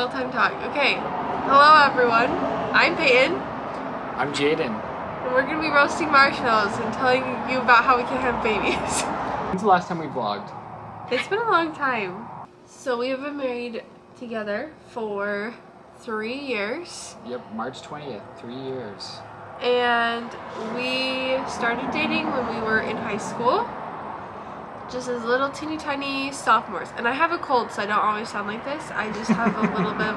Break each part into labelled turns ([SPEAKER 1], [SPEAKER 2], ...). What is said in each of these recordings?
[SPEAKER 1] real time talk. Okay. Hello everyone. I'm Peyton.
[SPEAKER 2] I'm Jaden.
[SPEAKER 1] And we're gonna be roasting marshmallows and telling you about how we can have babies.
[SPEAKER 2] When's the last time we vlogged?
[SPEAKER 1] It's been a long time. So we have been married together for 3 years.
[SPEAKER 2] Yep, March 20th, 3 years.
[SPEAKER 1] And we started dating when we were in high school. Just as little teeny tiny sophomores. And I have a cold, so I don't always sound like this. I just have a little bit of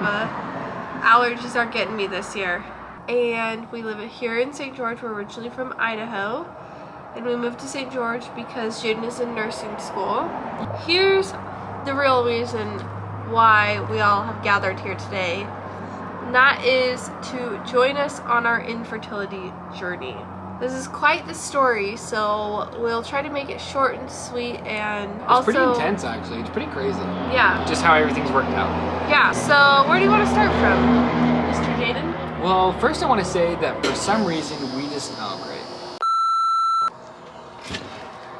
[SPEAKER 1] allergies are getting me this year. And we live here in St. George. We're originally from Idaho. And we moved to St. George because Jaden is in nursing school. Here's the real reason why we all have gathered here today. And that is to join us on our infertility journey. This is quite the story, so we'll try to make it short and sweet, and
[SPEAKER 2] it's pretty intense actually. It's pretty crazy.
[SPEAKER 1] Yeah.
[SPEAKER 2] Just how everything's worked out.
[SPEAKER 1] Yeah, so where do you want to start from, Mr. Jaden?
[SPEAKER 2] Well, first I want to say that for some reason we just, oh great.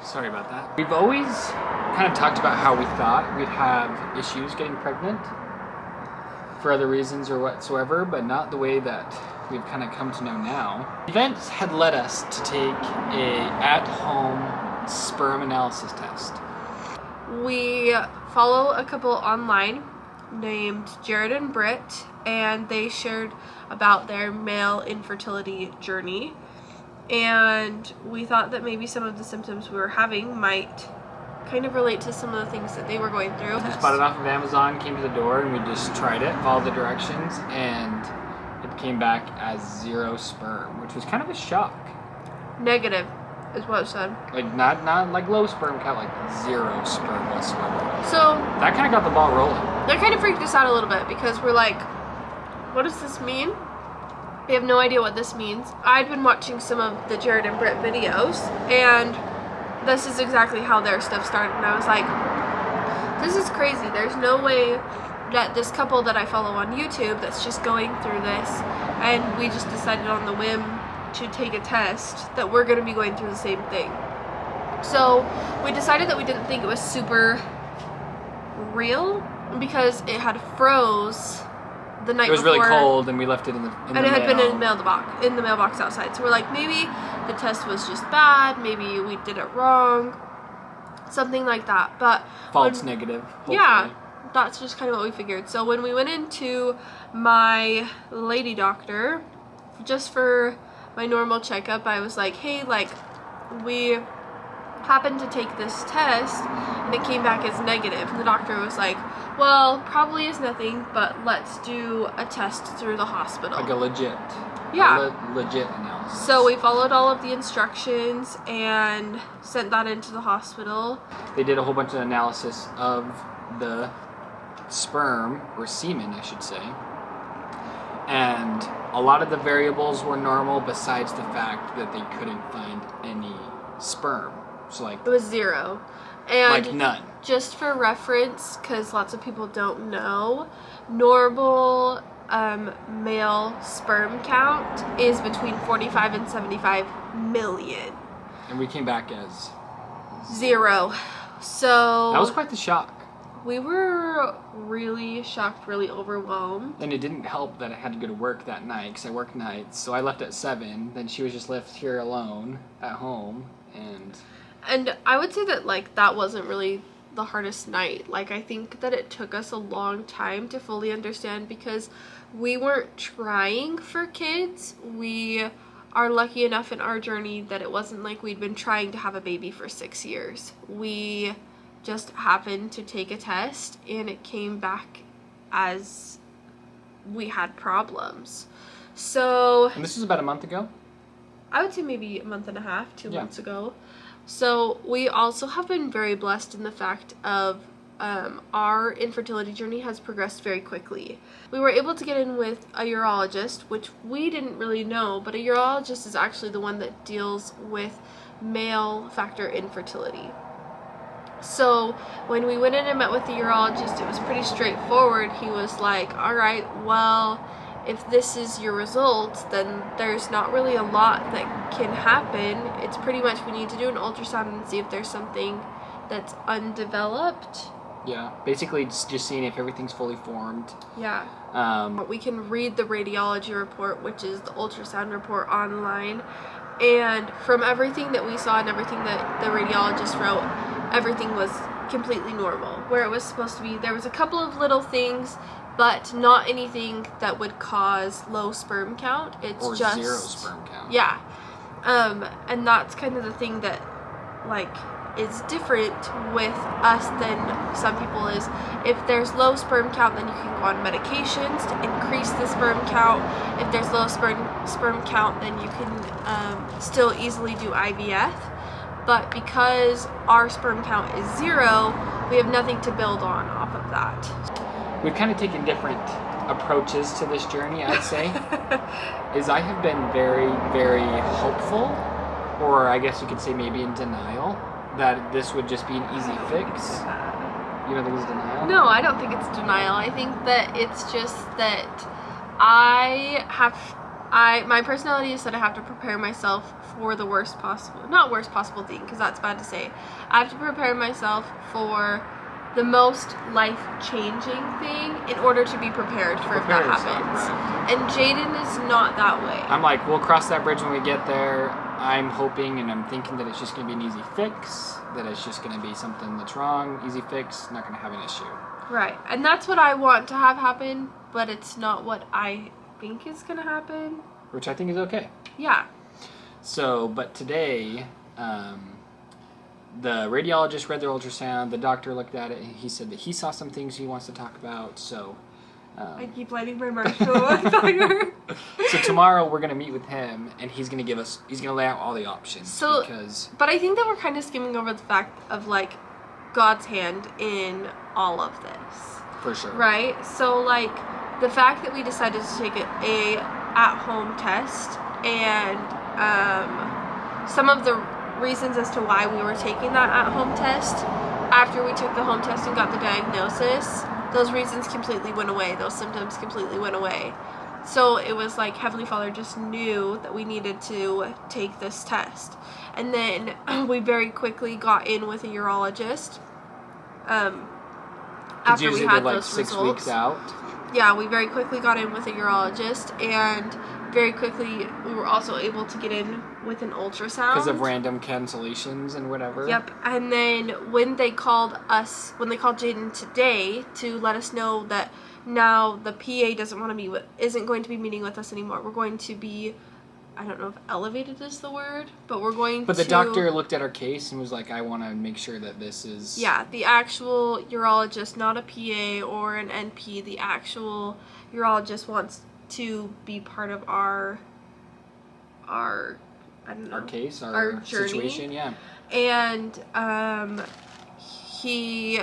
[SPEAKER 2] Sorry about that. We've always kind of talked about how we thought we'd have issues getting pregnant for other reasons or whatsoever, but not the way that we've kind of come to know now. Events had led us to take a at-home sperm analysis test.
[SPEAKER 1] We follow a couple online named Jared and Britt, and they shared about their male infertility journey. And we thought that maybe some of the symptoms we were having might kind of relate to some of the things that they were going through.
[SPEAKER 2] We just bought it off of Amazon, came to the door, and we just tried it, followed the directions, and it came back as 0 sperm, which was kind of a shock.
[SPEAKER 1] Negative is what it said.
[SPEAKER 2] Like not like low sperm count, like 0 sperm whatsoever.
[SPEAKER 1] So
[SPEAKER 2] that kind of got the ball rolling.
[SPEAKER 1] That kind of freaked us out a little bit because we're like, what does this mean? We have no idea what this means. I'd been watching some of the Jared and Britt videos, and this is exactly how their stuff started, and I was like, this is crazy. There's no way that this couple that I follow on YouTube that's just going through this, and we just decided on the whim to take a test, that we're going to be going through the same thing. So we decided that we didn't think it was super real because it had froze the night before.
[SPEAKER 2] It was really cold, and we left it in the
[SPEAKER 1] and it had been in the mailbox outside. So we're like, maybe the test was just bad, maybe we did it wrong, something like that. But
[SPEAKER 2] false negative. Hopefully.
[SPEAKER 1] Yeah, that's just kind of what we figured. So when we went into my lady doctor, just for my normal checkup, I was like, hey, like, we happened to take this test and it came back as negative. And the doctor was like, well, probably is nothing, but let's do a test through the hospital.
[SPEAKER 2] Like a legit.
[SPEAKER 1] Yeah.
[SPEAKER 2] Legit analysis.
[SPEAKER 1] So we followed all of the instructions and sent that into the hospital.
[SPEAKER 2] They did a whole bunch of analysis of the sperm, or semen I should say, and a lot of the variables were normal besides the fact that they couldn't find any sperm. So like,
[SPEAKER 1] it was 0. And
[SPEAKER 2] like none.
[SPEAKER 1] Just for reference, because lots of people don't know, normal male sperm count is between 45 and 75 million.
[SPEAKER 2] And we came back as
[SPEAKER 1] 0. So
[SPEAKER 2] that was quite the shock.
[SPEAKER 1] We were really shocked, really overwhelmed.
[SPEAKER 2] And it didn't help that I had to go to work that night because I work nights. So I left at 7. Then she was just left here alone at home,
[SPEAKER 1] And I would say that, like, that wasn't really the hardest night. Like, I think that it took us a long time to fully understand because we weren't trying for kids. We are lucky enough in our journey that it wasn't like we'd been trying to have a baby for 6 years. We just happened to take a test and it came back as we had problems. So...
[SPEAKER 2] And this was about a month ago?
[SPEAKER 1] I would say maybe a month and a half, 2 months ago. So we also have been very blessed in the fact of our infertility journey has progressed very quickly. We were able to get in with a urologist, which we didn't really know, but a urologist is actually the one that deals with male factor infertility. So when we went in and met with the urologist, it was pretty straightforward. He was like, all right, well, if this is your results, then there's not really a lot that can happen. It's pretty much we need to do an ultrasound and see if there's something that's undeveloped
[SPEAKER 2] Yeah, basically just seeing if everything's fully formed.
[SPEAKER 1] Yeah. We can read the radiology report, which is the ultrasound report, online. And from everything that we saw and everything that the radiologist wrote, everything was completely normal. Where it was supposed to be, there was a couple of little things, but not anything that would cause low sperm count. It's
[SPEAKER 2] or
[SPEAKER 1] just
[SPEAKER 2] 0 sperm count.
[SPEAKER 1] Yeah. And that's kind of the thing that, like, is different with us than some people is if there's low sperm count, then you can go on medications to increase the sperm count. If there's low sperm count, then you can still easily do IVF. But because our sperm count is 0, we have nothing to build on off of that.
[SPEAKER 2] We've kind of taken different approaches to this journey, I'd say. Is I have been very, very hopeful, or I guess you could say maybe in denial, that this would just be an easy fix. You don't think it's denial?
[SPEAKER 1] No, I don't think it's denial. I think that it's just that my personality is that I have to prepare myself for the worst possible thing, because that's bad to say. I have to prepare myself for the most life-changing thing in order to be prepared for if that happens.
[SPEAKER 2] Right.
[SPEAKER 1] And Jaden is not that way.
[SPEAKER 2] I'm like, we'll cross that bridge when we get there. I'm hoping and I'm thinking that it's just going to be an easy fix, that it's just going to be something that's wrong, easy fix, not going to have an issue.
[SPEAKER 1] Right. And that's what I want to have happen, but it's not what I think is going to happen.
[SPEAKER 2] Which I think is okay.
[SPEAKER 1] Yeah.
[SPEAKER 2] So, but today, the radiologist read their ultrasound, the doctor looked at it, and he said that he saw some things he wants to talk about, so...
[SPEAKER 1] I keep lighting my marshmallow on fire.
[SPEAKER 2] So tomorrow we're going to meet with him, and he's going to lay out all the options.
[SPEAKER 1] So,
[SPEAKER 2] because...
[SPEAKER 1] But I think that we're kind of skimming over the fact of, like, God's hand in all of this.
[SPEAKER 2] For sure.
[SPEAKER 1] Right? So, like, the fact that we decided to take a at-home test, and some of the reasons as to why we were taking that at-home test, after we took the home test and got the diagnosis, those reasons completely went away. Those symptoms completely went away. So it was like Heavenly Father just knew that we needed to take this test. And then we very quickly got in with a urologist. After we had
[SPEAKER 2] like
[SPEAKER 1] those
[SPEAKER 2] 6
[SPEAKER 1] results.
[SPEAKER 2] weeks out.
[SPEAKER 1] Yeah, we very quickly got in with a urologist, and very quickly we were also able to get in with an ultrasound.
[SPEAKER 2] Because of random cancellations and whatever.
[SPEAKER 1] Yep, and then when they called Jaden today to let us know that now the PA isn't going to be meeting with us anymore. We're going to be, I don't know if elevated is the word, but we're going to...
[SPEAKER 2] But the doctor looked at our case and was like, I want to make sure that this is...
[SPEAKER 1] Yeah, the actual urologist, not a PA or an NP, the actual urologist wants to be part of our I don't know.
[SPEAKER 2] Our case,
[SPEAKER 1] our journey.
[SPEAKER 2] Situation, yeah.
[SPEAKER 1] And he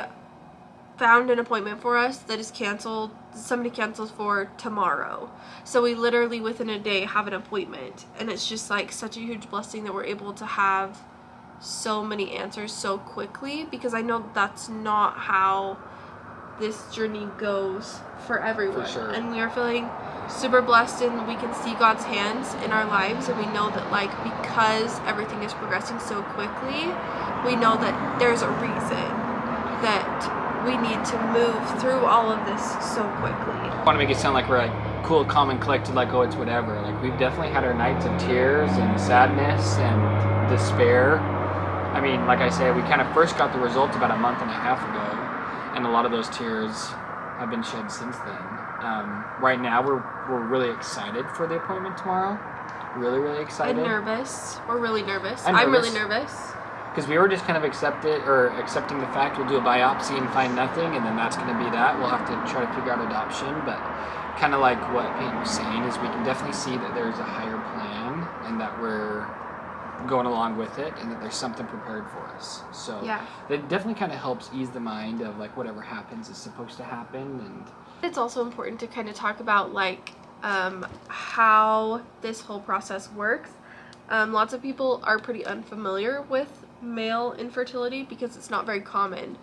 [SPEAKER 1] found an appointment for us that is canceled. Somebody cancels for tomorrow. So we literally within a day have an appointment. And it's just like such a huge blessing that we're able to have so many answers so quickly, because I know that's not how this journey goes for everyone.
[SPEAKER 2] For sure.
[SPEAKER 1] And we are feeling super blessed, and we can see God's hands in our lives, and we know that, like, because everything is progressing so quickly, we know that there's a reason that we need to move through all of this so quickly.
[SPEAKER 2] I want to make it sound like we're like cool, calm, and collected, like, oh, it's whatever. Like, we've definitely had our nights of tears and sadness and despair. I mean, like I said, we kind of first got the results about a month and a half ago, and a lot of those tears have been shed since then. Right now, we're really excited for the appointment tomorrow. Really, really excited.
[SPEAKER 1] I'm nervous. We're really nervous.
[SPEAKER 2] I'm
[SPEAKER 1] really nervous.
[SPEAKER 2] Because we were just kind of accepting the fact we'll do a biopsy and find nothing, and then that's going to be that. We'll have to try to figure out adoption, but kind of like what Peyton was saying is we can definitely see that there's a higher plan and that we're going along with it and that there's something prepared for us. So
[SPEAKER 1] yeah,
[SPEAKER 2] it definitely kind of helps ease the mind of like whatever happens is supposed to happen. And
[SPEAKER 1] it's also important to kind of talk about like how this whole process works. Lots of people are pretty unfamiliar with male infertility because it's not very common,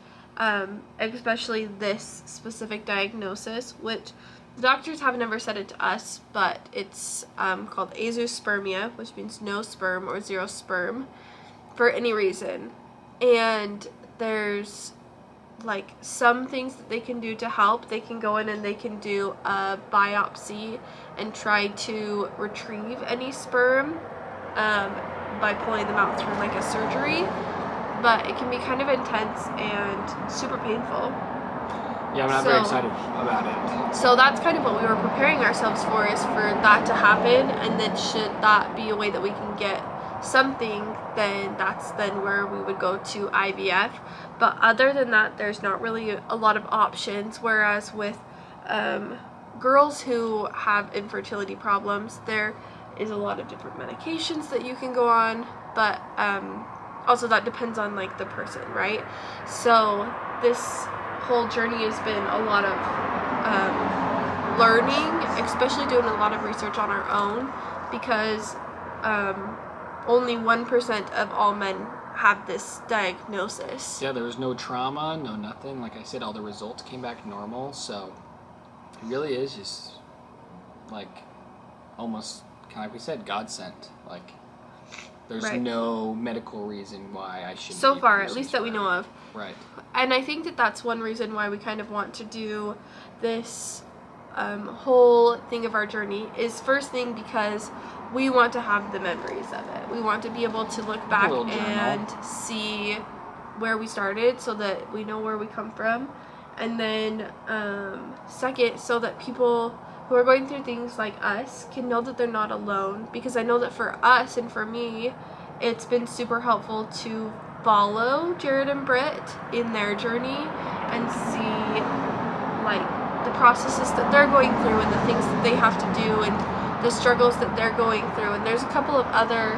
[SPEAKER 1] especially this specific diagnosis, which the doctors have never said it to us, but it's called Azoospermia, which means no sperm or zero sperm for any reason. And there's like some things that they can do to help. They can go in and they can do a biopsy and try to retrieve any sperm by pulling them out through like a surgery, but it can be kind of intense and super painful.
[SPEAKER 2] Yeah, I'm not very excited about it.
[SPEAKER 1] So that's kind of what we were preparing ourselves for, is for that to happen, and then should that be a way that we can get something, then that's then where we would go to IVF. But other than that, there's not really a lot of options, whereas with girls who have infertility problems, there is a lot of different medications that you can go on, but also that depends on like the person, right? So this whole journey has been a lot of learning, especially doing a lot of research on our own, because only 1% of all men have this diagnosis.
[SPEAKER 2] Yeah, there was no trauma, no nothing. Like I said, all the results came back normal, so it really is just like almost kind of like we said, God sent. Like there's no medical reason why I shouldn't.
[SPEAKER 1] So far, at least that we know of.
[SPEAKER 2] Right.
[SPEAKER 1] And I think that that's one reason why we kind of want to do this whole thing of our journey, is first thing because we want to have the memories of it. We want to be able to look back and see where we started so that we know where we come from. And then second, so that people who are going through things like us can know that they're not alone. Because I know that for us and for me, it's been super helpful to follow Jared and Britt in their journey and see like the processes that they're going through and the things that they have to do and the struggles that they're going through. And there's a couple of other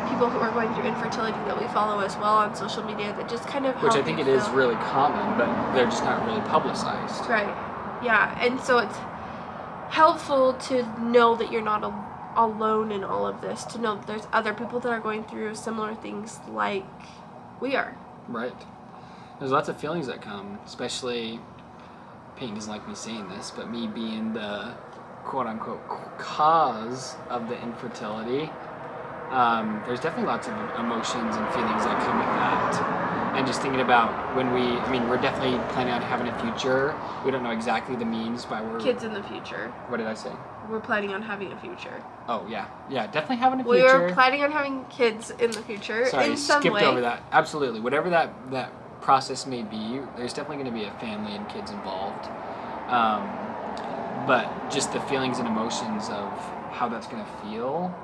[SPEAKER 1] people who are going through infertility that we follow as well on social media that just kind of help.
[SPEAKER 2] Which I think it is really common, but they're just not really publicized.
[SPEAKER 1] Right. Yeah, and so it's helpful to know that you're not alone in all of this, to know that there's other people that are going through similar things like we are.
[SPEAKER 2] Right. There's lots of feelings that come, especially, Peyton doesn't like me saying this, but me being the quote-unquote cause of the infertility, there's definitely lots of emotions and feelings that come with that. And just thinking about when we're definitely planning on having a future. We don't know exactly the means by we're...
[SPEAKER 1] Kids in the future.
[SPEAKER 2] What did I say?
[SPEAKER 1] We're planning on having a future.
[SPEAKER 2] Oh, yeah. Yeah, definitely having a future.
[SPEAKER 1] We are planning on having kids in the future.
[SPEAKER 2] Sorry,
[SPEAKER 1] in some
[SPEAKER 2] skipped
[SPEAKER 1] way.
[SPEAKER 2] over that. Absolutely. Whatever that process may be, there's definitely going to be a family and kids involved. But just the feelings and emotions of how that's going to feel,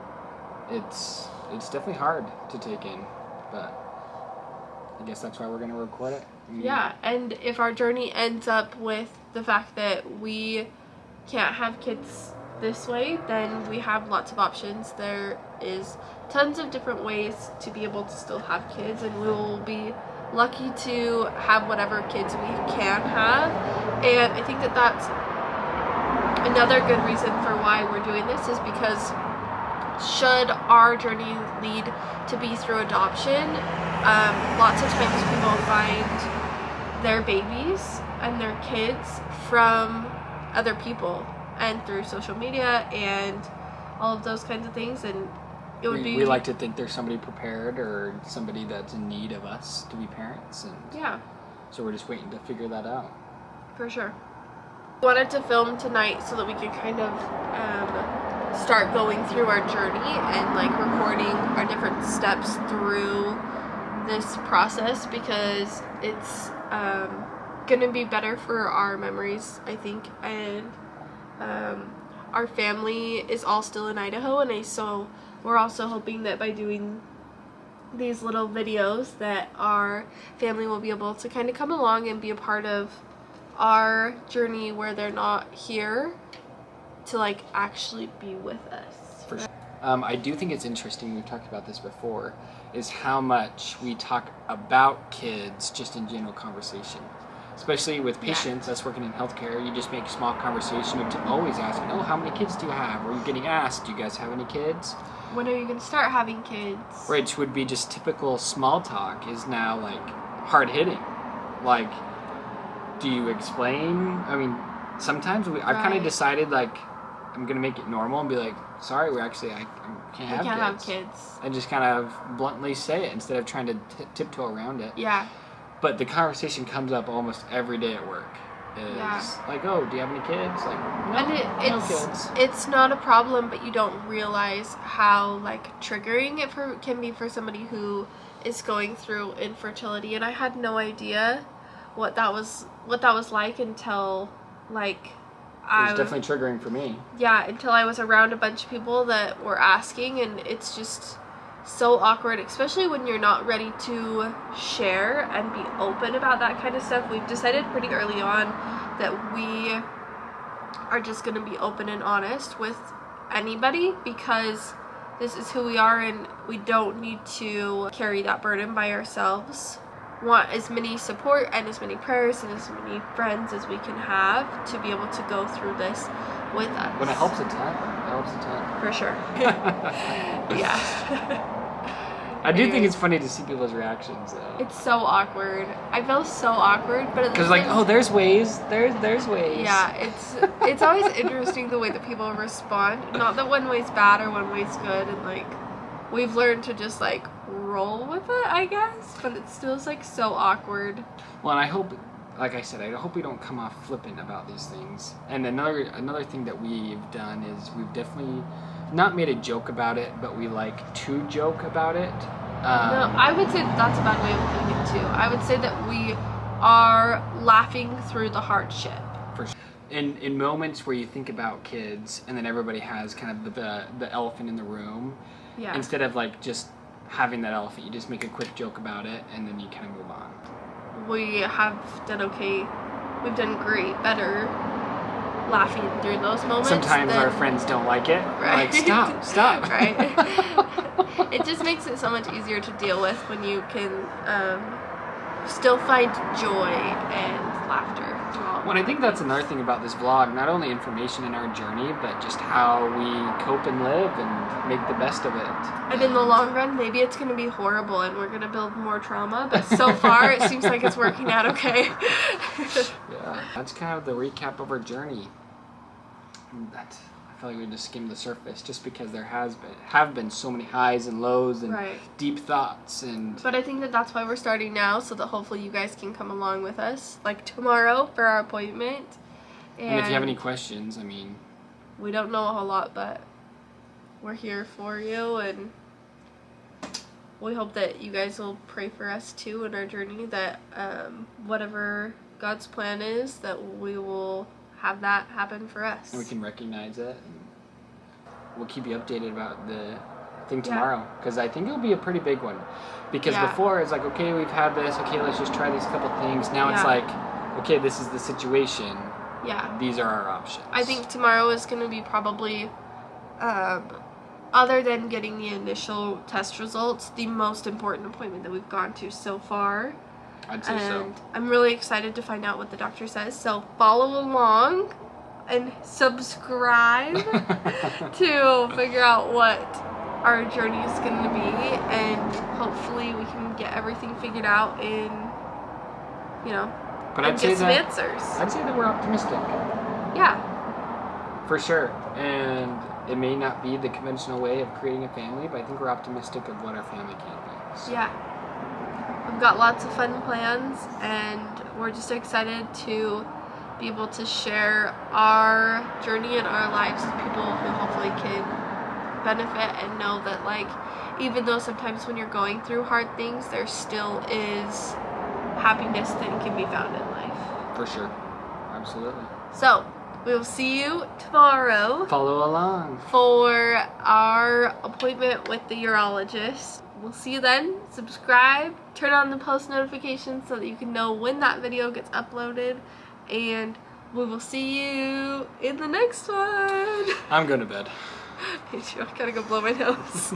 [SPEAKER 2] it's definitely hard to take in. But I guess that's why we're going to record it.
[SPEAKER 1] Yeah, and if our journey ends up with the fact that we can't have kids this way, then we have lots of options. There is tons of different ways to be able to still have kids, and we will be lucky to have whatever kids we can have. And I think that that's another good reason for why we're doing this, is because should our journey lead to be through adoption, lots of times people find their babies and their kids from other people and through social media and all of those kinds of things, and it would be...
[SPEAKER 2] We like to think there's somebody prepared or somebody that's in need of us to be parents, and
[SPEAKER 1] yeah,
[SPEAKER 2] so we're just waiting to figure that out.
[SPEAKER 1] For sure. Wanted to film tonight so that we could kind of start going through our journey and like recording our different steps through this process, because it's gonna be better for our memories, I think. And our family is all still in Idaho, and so we're also hoping that by doing these little videos that our family will be able to kind of come along and be a part of our journey where they're not here to like actually be with us.
[SPEAKER 2] For sure. I do think it's interesting, we've talked about this before, is how much we talk about kids just in general conversation. Especially with patients, us working in healthcare, you just make small conversation of always asking, oh, how many kids do you have? Or you're getting asked, do you guys have any kids?
[SPEAKER 1] When are you going to start having kids?
[SPEAKER 2] Which would be just typical small talk, is now like hard hitting. Like, do you explain? I mean, sometimes I've kind of decided like I'm going to make it normal and be like, sorry, I can't have kids. And just kind of bluntly say it instead of trying to tiptoe around it.
[SPEAKER 1] Yeah.
[SPEAKER 2] But the conversation comes up almost every day at work. Is like, oh, do you have any kids? Like, no, no kids.
[SPEAKER 1] It's not a problem, but you don't realize how like triggering it can be for somebody who is going through infertility. And I had no idea what that was like until like
[SPEAKER 2] it was definitely triggering for me.
[SPEAKER 1] Yeah, until I was around a bunch of people that were asking, and it's just so awkward, especially when you're not ready to share and be open about that kind of stuff. We've decided pretty early on that we are just going to be open and honest with anybody, because this is who we are and we don't need to carry that burden by ourselves. Want as many support and as many prayers and as many friends as we can have to be able to go through this with us.
[SPEAKER 2] When it helps a ton, it helps a ton.
[SPEAKER 1] For sure. Yeah.
[SPEAKER 2] I do think it's funny to see people's reactions, though.
[SPEAKER 1] It's so awkward. I feel so awkward, but
[SPEAKER 2] because like, oh, there's ways. There's ways.
[SPEAKER 1] Yeah, it's always interesting the way that people respond. Not that one way's bad or one way's good, and like we've learned to just like roll with it, I guess. But it still is like so awkward.
[SPEAKER 2] Well, and I hope, like I said, I hope we don't come off flippant about these things. And another thing that we've done is we've definitely not made a joke about it, but we like to joke about it.
[SPEAKER 1] No, I would say that's a bad way of putting it too. I would say that we are laughing through the hardship.
[SPEAKER 2] For sure. In moments where you think about kids, and then everybody has kind of the elephant in the room.
[SPEAKER 1] Yeah.
[SPEAKER 2] Instead of like just having that elephant, you just make a quick joke about it, and then you kind of move on.
[SPEAKER 1] We have done okay. We've done great, better laughing through those moments.
[SPEAKER 2] Sometimes our friends don't like it.
[SPEAKER 1] Right.
[SPEAKER 2] Like, stop.
[SPEAKER 1] Right. It just makes it so much easier to deal with when you can still find joy and laughter.
[SPEAKER 2] Well, I think that's another thing about this vlog, not only information in our journey, but just how we cope and live and make the best of it.
[SPEAKER 1] And in the long run, maybe it's going to be horrible and we're going to build more trauma, but so far it seems like it's working out okay.
[SPEAKER 2] Yeah, that's kind of the recap of our journey. I feel like we just skimmed the surface, just because there have been so many highs and lows and deep thoughts. But
[SPEAKER 1] I think that's why we're starting now, so that hopefully you guys can come along with us, like tomorrow for our appointment.
[SPEAKER 2] And if you have any questions, I mean,
[SPEAKER 1] we don't know a whole lot, but we're here for you, and we hope that you guys will pray for us too in our journey, that whatever God's plan is, that we will have that happen for us.
[SPEAKER 2] And we can recognize it. And we'll keep you updated about the thing tomorrow, because I think it'll be a pretty big one. Because before it's like, okay, we've had this, okay, let's just try these couple things. Now it's like, okay, this is the situation.
[SPEAKER 1] Yeah.
[SPEAKER 2] These are our options.
[SPEAKER 1] I think tomorrow is going to be probably, other than getting the initial test results, the most important appointment that we've gone to so far.
[SPEAKER 2] I'd say so.
[SPEAKER 1] I'm really excited to find out what the doctor says, so follow along and subscribe to figure out what our journey is going to be, and hopefully we can get everything figured out in,
[SPEAKER 2] but
[SPEAKER 1] I'd say get some answers.
[SPEAKER 2] I'd say that we're optimistic.
[SPEAKER 1] Yeah.
[SPEAKER 2] For sure. And it may not be the conventional way of creating a family, but I think we're optimistic of what our family can be. So.
[SPEAKER 1] Yeah. We've got lots of fun plans, and we're just excited to be able to share our journey and our lives with people who hopefully can benefit and know that, like, even though sometimes when you're going through hard things, there still is happiness that can be found in life.
[SPEAKER 2] For sure. Absolutely.
[SPEAKER 1] So, we will see you tomorrow.
[SPEAKER 2] Follow along.
[SPEAKER 1] For our appointment with the urologist. We'll see you then. Subscribe, turn on the post notifications so that you can know when that video gets uploaded, and we will see you in the next one.
[SPEAKER 2] I'm going to bed.
[SPEAKER 1] Me too. I gotta go blow my nose.